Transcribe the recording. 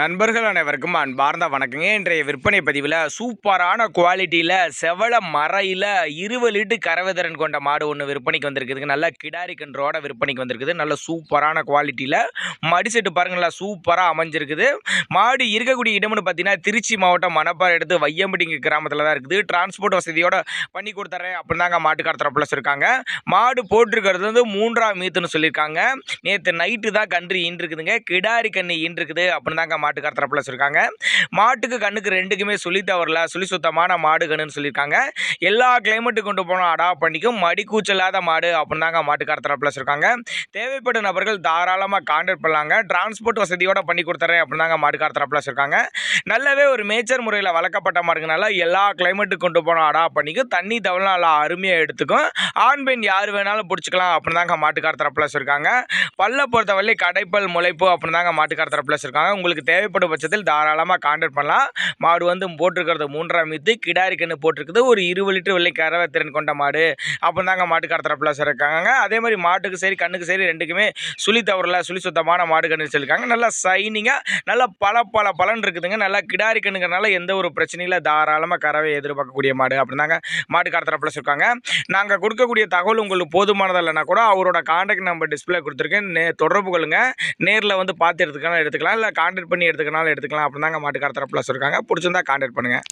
நண்பர்கள் அனைவருக்கும் அன்பார்ந்த வணக்கங்க. இன்றைய விற்பனை பதிவில் சூப்பரான குவாலிட்டியில் செவல மறையில் 20 லிட்டர் கறவைத்திறன் கொண்ட மாடு ஒன்று விற்பனைக்கு வந்திருக்குதுங்க. நல்ல கிடாரி கன்றோட விற்பனைக்கு வந்திருக்குது. நல்ல சூப்பரான குவாலிட்டியில் மடிசெட்டு பாருங்களா, சூப்பராக அமைஞ்சிருக்குது. மாடு இருக்கக்கூடிய இடம்னு பார்த்தீங்கன்னா திருச்சி மாவட்டம் மணப்பாறை எடுத்து வையம்பட்டிங்க கிராமத்தில் தான் இருக்குது. டிரான்ஸ்போர்ட் வசதியோட பண்ணி கொடுத்துறேன் அப்படின்னு தாங்க மாட்டுக்கார தரப்புல சொல்லியிருக்காங்க. மாடு போட்டிருக்கிறது வந்து 3ஆம் மீத்துன்னு சொல்லியிருக்காங்க. நேற்று நைட்டு தான் கன்று ஈன்றுக்குதுங்க. கிடாரி கன்று ஈன்றுக்குது அப்படின்னு தாங்க மாட்டுக்கார தரப்புல சொல்லியிருக்காங்க. மாட்டுக்கு கண்ணுக்கு ரெண்டுக்குமே சுழி தவறல, சுழி சுத்தமான மாடு கண்ணுன்னு சொல்லியிருக்காங்க. எல்லா கிளைமேட்டுக்கு கொண்டு போனோம் அடா பண்ணிக்கும், மடி கூச்சலாத மாடு அப்படின்னு தாங்க மாட்டுக்கார தரப்புல சொல்லியிருக்காங்க. தேவைப்பட்ட நபர்கள் தாராளமாக கான்டாக்ட் பண்ணலாங்க. டிரான்ஸ்போர்ட் வசதியோட பண்ணி கொடுத்துறேன் அப்படின்னு தாங்க மாட்டுக்கார தரப்புல சொல்லியிருக்காங்க. நல்லாவே ஒரு மேய்ச்சல் முறையில் வளர்க்கப்பட்ட மாடுங்கனால எல்லா கிளைமேட்டுக்கு கொண்டு போனோம் அடா பண்ணிக்கும், தண்ணி தவறுலாம் நல்லா அருமையாக எடுத்துக்கும். ஆண் பெண் யார் வேணாலும் பிடிச்சிக்கலாம் அப்படின்னு தாங்க மாட்டுக்கார தரப்புல சொல்லியிருக்காங்க. பல்ல பொறுத்தவரை கடைப்பல் முளைப்பு அப்படின்னு தாங்க மாட்டுக்கார தரப்புல சொல்லியிருக்காங்க. உங்களுக்கு தேவைப்படும் பட்சத்தில் தாராளமாக கான்டாக்ட் பண்ணலாம். மாடு வந்து போட்டிருக்கிறது 3ஆம் மீத்து, கிடாரி கன்று போட்டிருக்குது. ஒரு 20 லிட்டர் வெள்ளை கறவை திறன் கொண்ட மாடு அப்படின்னு தாங்க மாட்டுக்கார தரப்புல சொல்லியிருக்காங்க. அதே மாதிரி மாட்டுக்கு சரி கண்ணுக்கு சரி ரெண்டுக்குமே சுழி தவறல, சுழி சுத்தமான மாடு கன்று சொல்லியிருக்காங்க. நல்லா சைனிங்காக நல்லா பலன் இருக்குதுங்க. நல்லா கிடாரி கண்ணுங்கிறனால எந்த ஒரு பிரச்சனையும் இல்லை. தாராளமாக கறவை எதிர்பார்க்கக்கூடிய மாடு அப்படின்னு தாங்க மாட்டுக்கார தரப்புல சொல்லியிருக்காங்க. நாங்கள் கொடுக்கக்கூடிய தகவல் உங்களுக்கு போதுமானது இல்லைனா கூட அவரோட கான்டாக்ட் நம்பர் டிஸ்பிளே கொடுத்துருக்கேன். தொடர்பு கொள்ளுங்க. நேரில் வந்து பார்த்து எடுத்துக்கலாம் இல்லை கான்டாக்ட் பண்ணி எடுத்துக்கலாம் அப்படின்னு தாங்க மாட்டுக்கார தரப்புல சொல்லியிருக்காங்க. பிடிச்சிருந்தா கான்டாக்ட் பண்ணுங்கள்.